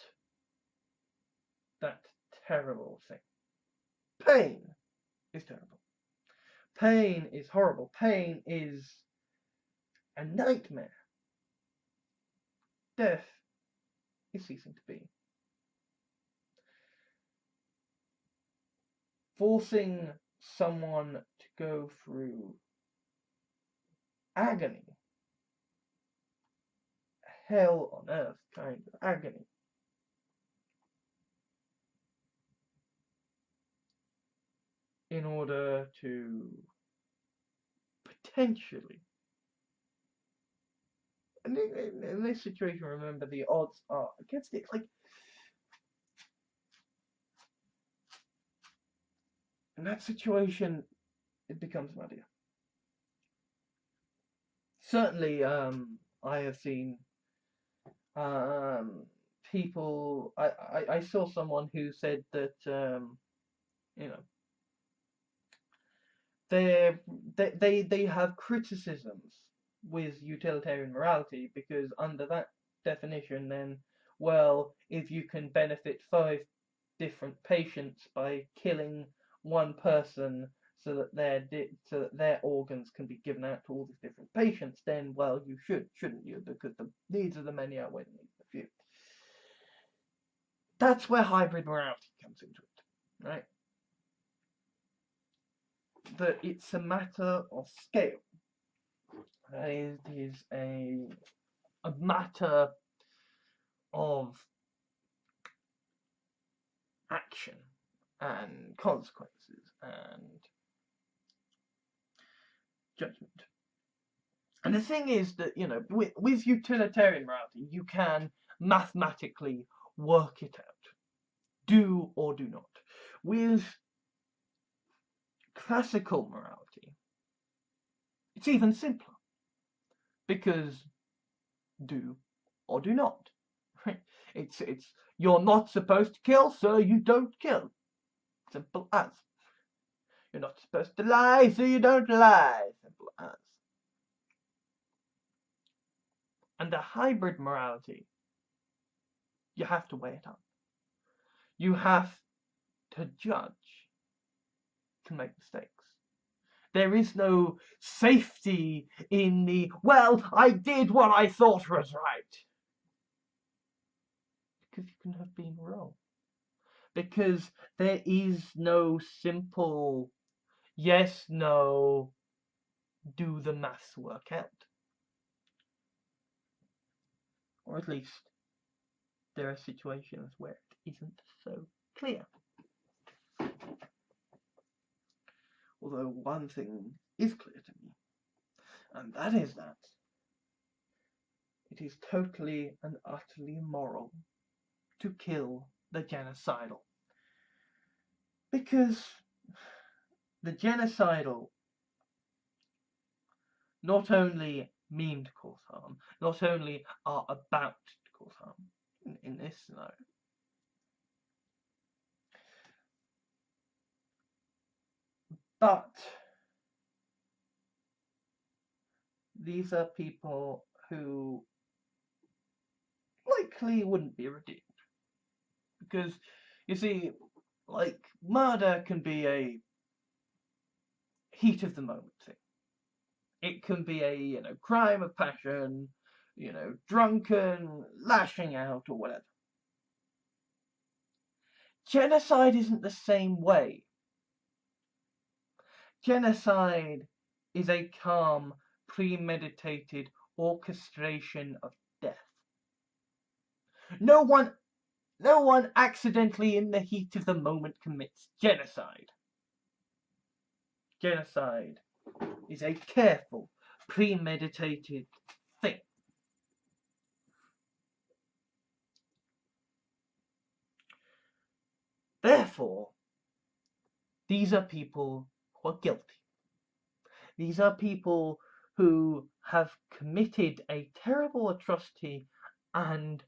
that terrible thing. Pain is terrible. Pain is horrible. Pain is a nightmare. Death is ceasing to be. Forcing someone to go through agony, hell on earth kind of agony, in order to potentially, and in this situation, remember, the odds are against it. Like, in that situation, it becomes muddier. Certainly, I have seen people. I saw someone who said that you know, they have criticisms with utilitarian morality, because under that definition, then, well, if you can benefit 5 different patients by killing one person so that their organs can be given out to all these different patients, then, well, you shouldn't you? Because the needs of the many outweigh the needs of the few. That's where hybrid morality comes into it, right? That it's a matter of scale. It is a matter of action and consequences and judgment. And the thing is that, you know, with utilitarian morality, you can mathematically work it out. Do or do not. With classical morality, it's even simpler. Because do or do not. It's you're not supposed to kill, so you don't kill. Simple as. You're not supposed to lie, so you don't lie. Simple as. And the hybrid morality, you have to weigh it up. You have to judge to make mistakes. There is no safety in the, well, I did what I thought was right. Because you can have been wrong. Because there is no simple yes, no, do the maths work out. Or at least there are situations where it isn't so clear. Although one thing is clear to me, and that is that it is totally and utterly immoral to kill the genocidal. Because the genocidal not only mean to cause harm, not only are about to cause harm in this scenario, but these are people who likely wouldn't be redeemed. Because, you see, like, murder can be a heat of the moment thing. It can be a, you know, crime of passion, you know, drunken, lashing out, or whatever. Genocide isn't the same way. Genocide is a calm, premeditated orchestration of death. No one accidentally in the heat of the moment commits genocide. genocide is a careful, premeditated thing. Therefore, these are people who are guilty. These are people who have committed a terrible atrocity, and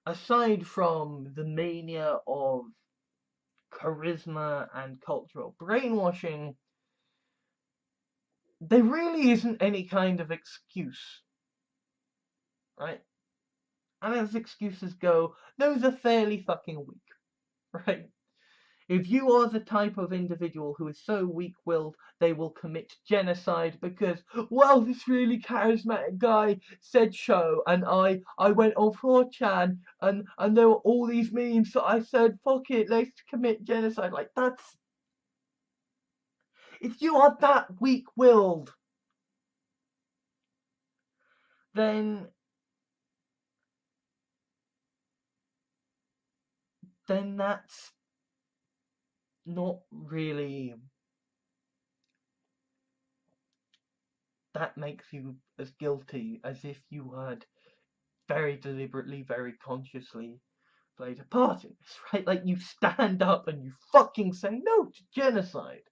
aside from the mania of charisma and cultural brainwashing, there really isn't any kind of excuse, right? And as excuses go, those are fairly fucking weak, right? If you are the type of individual who is so weak-willed they will commit genocide because, well, this really charismatic guy said so, and I went on 4chan and there were all these memes, so I said, fuck it, let's commit genocide. Like, that's... If you are that weak-willed, then that's not really... That makes you as guilty as if you had very deliberately, very consciously played a part in this, right? Like, you stand up and you fucking say no to genocide.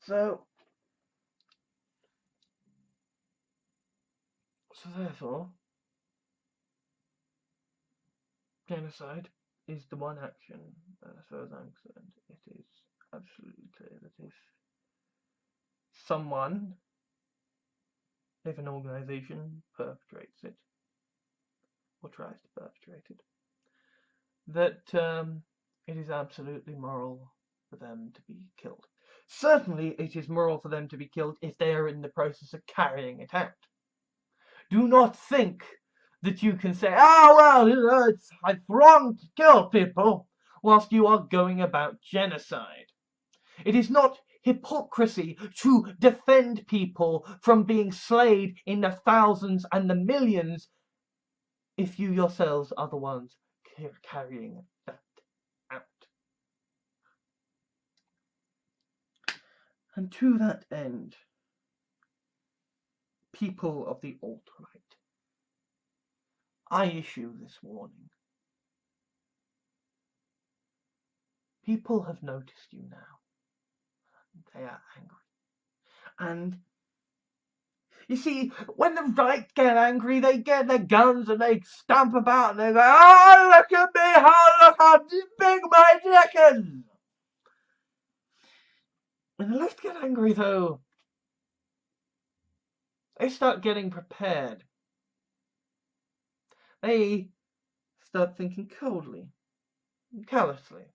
So therefore, genocide is the one action, as far as I'm concerned, it is absolutely clear that if someone, if an organisation perpetrates it, or tries to perpetrate it, that it is absolutely moral for them to be killed. Certainly, it is moral for them to be killed if they are in the process of carrying it out. Do not think that you can say, well, it's wrong to kill people, whilst you are going about genocide. It is not hypocrisy to defend people from being slayed in the thousands and the millions if you yourselves are the ones carrying that out. And to that end, people of the alt-right, I issue this warning. People have noticed you now. They are angry. And you see, when the right get angry, they get their guns and they stamp about and they go, oh, look at me, look how big my dick is. When the left get angry, though, they start getting prepared. They start thinking coldly, callously,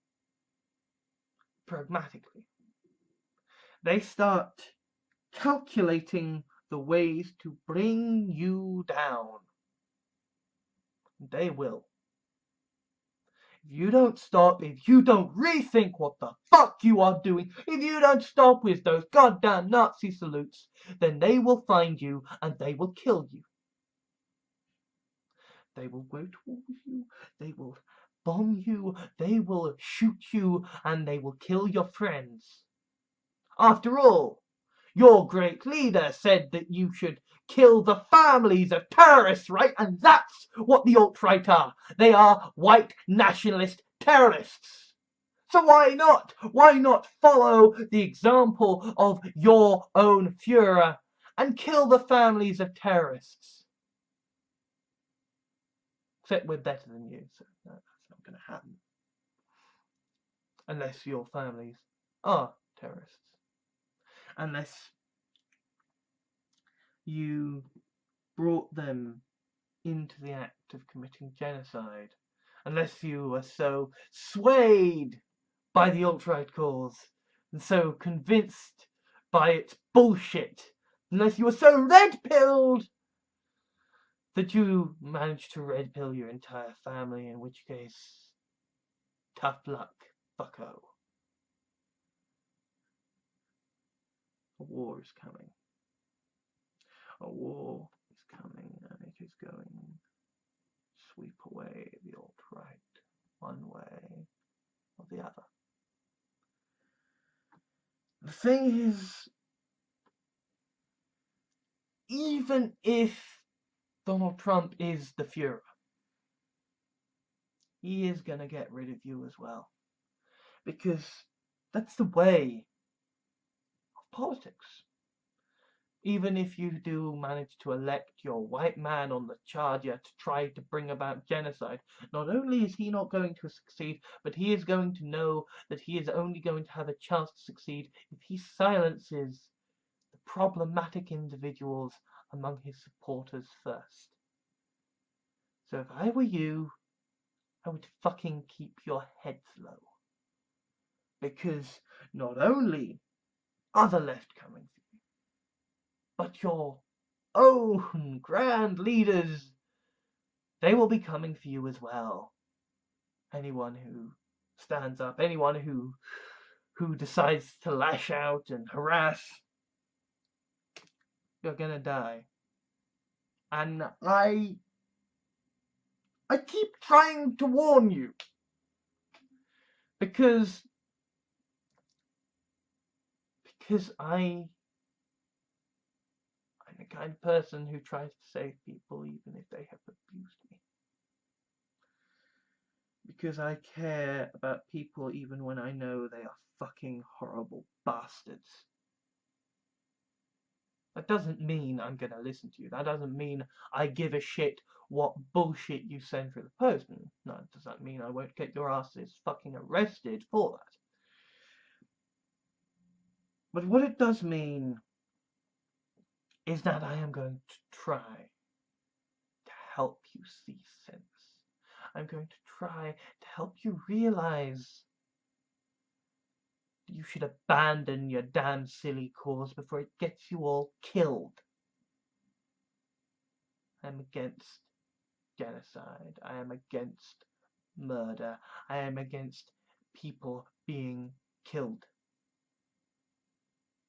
pragmatically. They start calculating the ways to bring you down. They will. If you don't stop, if you don't rethink what the fuck you are doing, if you don't stop with those goddamn Nazi salutes, then they will find you and they will kill you. They will go towards you, they will bomb you, they will shoot you, and they will kill your friends. After all, your great leader said that you should kill the families of terrorists, right? And that's what the alt-right are. They are white nationalist terrorists. So why not? Why not follow the example of your own Führer and kill the families of terrorists? Except we're better than you, so that's not going to happen. Unless your families are terrorists. Unless you brought them into the act of committing genocide, unless you were so swayed by the alt-right cause and so convinced by its bullshit, unless you were so red-pilled that you managed to red-pill your entire family, in which case, tough luck, bucko. A war is coming. A war is coming, and it is going to sweep away the alt-right one way or the other. The thing is, even if Donald Trump is the Führer, he is going to get rid of you as well. Because that's the way of politics. Even if you do manage to elect your white man on the charger to try to bring about genocide, not only is he not going to succeed, but he is going to know that he is only going to have a chance to succeed if he silences the problematic individuals among his supporters first. So if I were you, I would fucking keep your heads low. Because not only are the left coming for you, but your own grand leaders, they will be coming for you as well. Anyone who stands up, anyone who decides to lash out and harass, you're gonna die. And I keep trying to warn you, because I'm the kind of person who tries to save people even if they have abused me. Because I care about people even when I know they are fucking horrible bastards. That doesn't mean I'm gonna listen to you. That doesn't mean I give a shit what bullshit you send through the post. No, does that mean I won't get your asses fucking arrested for that? But what it does mean is that I am going to try to help you see sense. I'm going to try to help you realize that you should abandon your damn silly cause before it gets you all killed. I'm against genocide. I am against murder. I am against people being killed.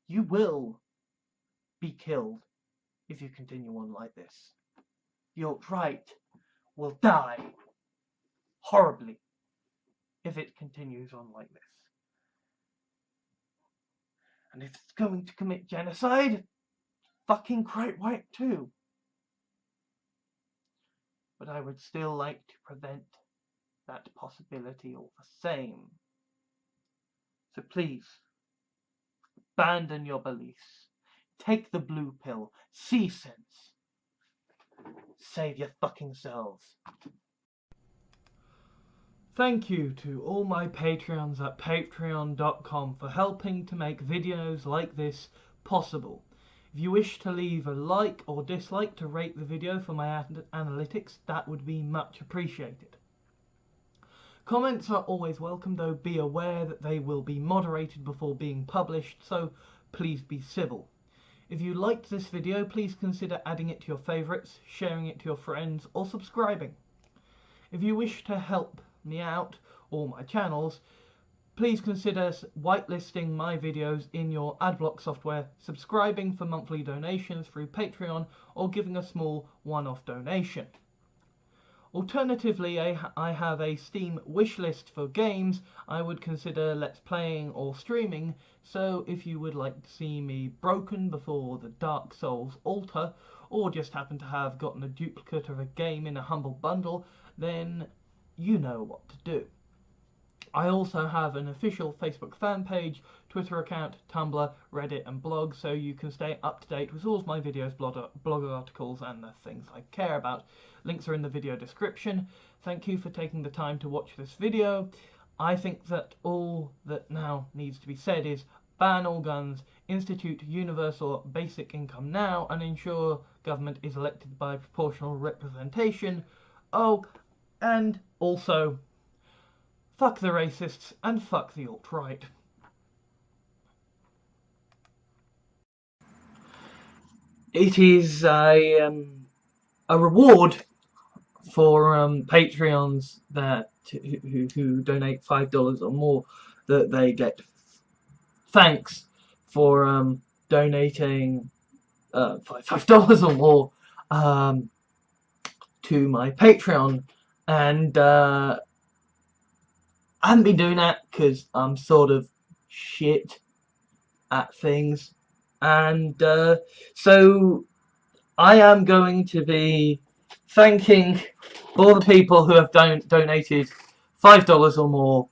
You will be killed if you continue on like this. The alt-right will die horribly if it continues on like this. And if it's going to commit genocide, fucking quite right too. But I would still like to prevent that possibility all the same. So please, abandon your beliefs. Take the blue pill. See sense. Save your fucking selves. Thank you to all my Patreons at patreon.com for helping to make videos like this possible. If you wish to leave a like or dislike to rate the video for my analytics, that would be much appreciated. Comments are always welcome, though be aware that they will be moderated before being published, so please be civil. If you liked this video, please consider adding it to your favourites, sharing it to your friends, or subscribing. If you wish to help me out, or my channels, please consider whitelisting my videos in your adblock software, subscribing for monthly donations through Patreon, or giving a small one-off donation. Alternatively, I have a Steam wishlist for games I would consider Let's Playing or streaming, so if you would like to see me broken before the Dark Souls altar, or just happen to have gotten a duplicate of a game in a humble bundle, then you know what to do. I also have an official Facebook fan page, Twitter account, Tumblr, Reddit and blog, so you can stay up to date with all of my videos, blog articles and the things I care about. Links are in the video description. Thank you for taking the time to watch this video. I think that all that now needs to be said is ban all guns, institute universal basic income now, and ensure government is elected by proportional representation. Oh, and also, fuck the racists and fuck the alt-right. It is a reward for Patreons that who donate $5 or more, that they get thanks for donating $5 or more to my Patreon, and I haven't been doing that because I'm sort of shit at things, and so I am going to be thanking all the people who have donated $5 or more,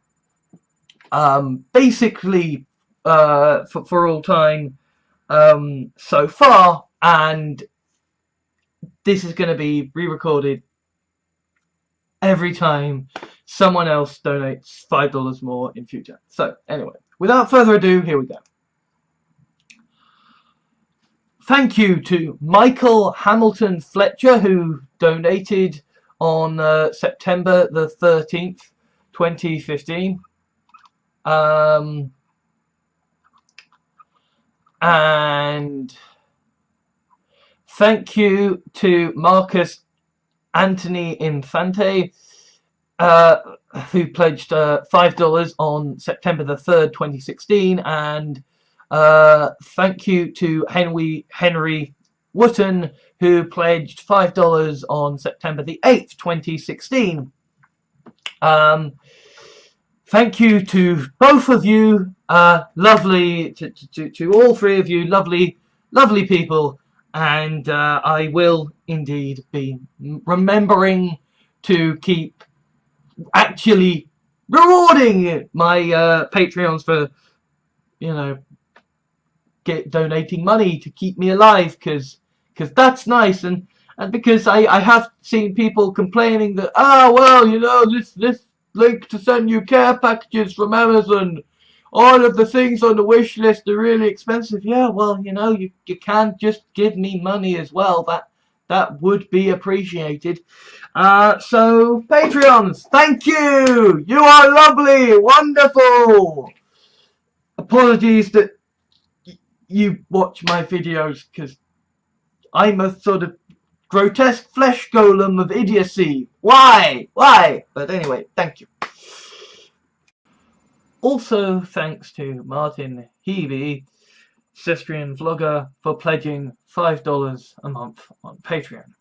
basically for all time so far, and this is going to be re-recorded every time someone else donates $5 more in future. So anyway, without further ado, here we go. Thank you to Michael Hamilton Fletcher, who donated on September the 13th, 2015. And thank you to Marcus Anthony Infante, who pledged $5 on September the 3rd, 2016, and thank you to Henry Wotton, who pledged $5 on September the 8th, 2016. Thank you to both of you, lovely, to all three of you, lovely people, and I will indeed be remembering to keep actually rewarding my Patreons for, you know, donating money to keep me alive, because that's nice, and because I have seen people complaining that, well, you know, this link to send you care packages from Amazon, all of the things on the wish list are really expensive. Yeah, well, you know, you can't just give me money as well. That would be appreciated. So Patreons, thank you. You are lovely, wonderful. Apologies that you watch my videos, because I'm a sort of grotesque flesh golem of idiocy. Why? But anyway, thank you. Also, thanks to Martin Heavey, Cestrian Vlogger, for pledging $5 a month on Patreon.